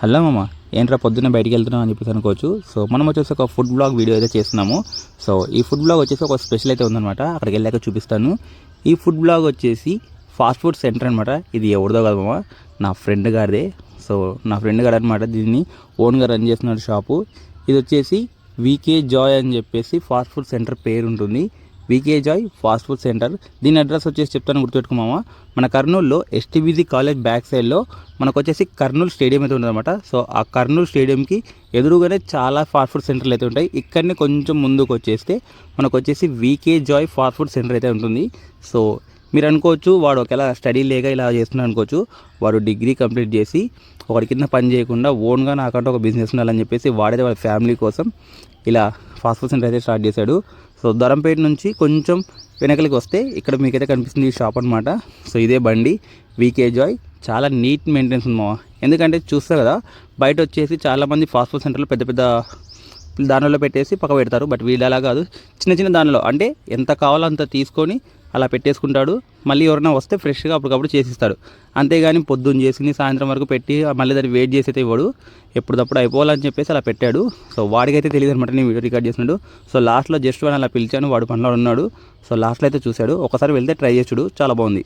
Hello మామ, ఏంట్రా పొద్దున్న బయటికి వెళ్తున్నాం అని చెప్పేసి అనుకోవచ్చు. సో మనం వచ్చేసి ఒక ఫుడ్ బ్లాగ్ వీడియో అయితే చేస్తున్నాము. సో ఈ ఫుడ్ బ్లాగ్ వచ్చేసి ఒక స్పెషల్ అయితే ఉందన్నమాట. అక్కడికి వెళ్ళాక చూపిస్తాను. ఈ ఫుడ్ బ్లాగ్ వచ్చేసి ఫాస్ట్ ఫుడ్ సెంటర్ అనమాట. ఇది ఎవరిదో కాదు మామ, నా ఫ్రెండ్ గారిదే. సో నా ఫ్రెండ్ గారు అనమాట దీన్ని ఓన్గా రన్ చేస్తున్నాడు షాపు. ఇది వచ్చేసి వీకే జాయ్ అని చెప్పేసి ఫాస్ట్ ఫుడ్ సెంటర్ పేరు ఉంటుంది. వీకే జాయ్ ఫాస్ట్ ఫుడ్ సెంటర్. దీని అడ్రస్ వచ్చేసి చెప్తాను, గుర్తుపెట్టుకోమామ. మన కర్నూలులో ఎస్టీబీజీ కాలేజ్ బ్యాక్ సైడ్లో మనకు వచ్చేసి కర్నూలు స్టేడియం అయితే ఉందన్నమాట. సో ఆ కర్నూలు స్టేడియంకి ఎదురుగానే చాలా ఫాస్ట్ ఫుడ్ సెంటర్లు అయితే ఉంటాయి. ఇక్కడనే కొంచెం ముందుకు వచ్చేస్తే మనకు వచ్చేసి వీకే జాయ్ ఫాస్ట్ ఫుడ్ సెంటర్ అయితే ఉంటుంది. సో మీరు అనుకోవచ్చు, వాడు ఒకవేళ స్టడీ లేక ఇలా చేస్తున్నాడు అనుకోవచ్చు. వాడు డిగ్రీ కంప్లీట్ చేసి ఒకరి కింద పని చేయకుండా ఓన్గా నాకంటే ఒక బిజినెస్ ఉండాలని చెప్పేసి వాడైతే వాళ్ళ ఫ్యామిలీ కోసం ఇలా ఫాస్ట్ ఫుడ్ సెంటర్ అయితే స్టార్ట్ చేశాడు. సో ధరంపేట నుంచి కొంచెం వెనకలికి వస్తే ఇక్కడ మీకైతే కనిపిస్తుంది ఈ షాప్ అనమాట. సో ఇదే బండి వీకే జాయ్. చాలా నీట్ మెయింటెనెన్స్ ఉంది మామ. ఎందుకంటే చూస్తారు కదా, బయట వచ్చేసి చాలామంది ఫాస్ట్ ఫుడ్ సెంటర్లో పెద్ద పెద్ద దానిలో పెట్టేసి పక్క పెడతారు. బట్ వీళ్ళు అలా కాదు, చిన్న చిన్న దానిలో అంటే ఎంత కావాలో అంత తీసుకొని అలా పెట్టేసుకుంటాడు. మళ్ళీ ఎవరైనా వస్తే ఫ్రెష్గా అప్పటికప్పుడు చేసిస్తాడు. అంతేగాని పొద్దున్న చేసి సాయంత్రం వరకు పెట్టి మళ్ళీ దాన్ని వెయిట్ చేసి అయితే ఇవ్వడు. ఎప్పుడప్పుడు అయిపోవాలని చెప్పేసి అలా పెట్టాడు. సో వాడికైతే తెలియదు అనమాట నేను వీడియో రికార్డ్ చేసినాడు. సో లాస్ట్లో జస్ట్ వాడిని అలా పిలిచాను, వాడు పనిలో ఉన్నాడు. సో లాస్ట్లో అయితే చూశాడు. ఒకసారి వెళ్తే ట్రై చేసాడు, చాలా బాగుంది.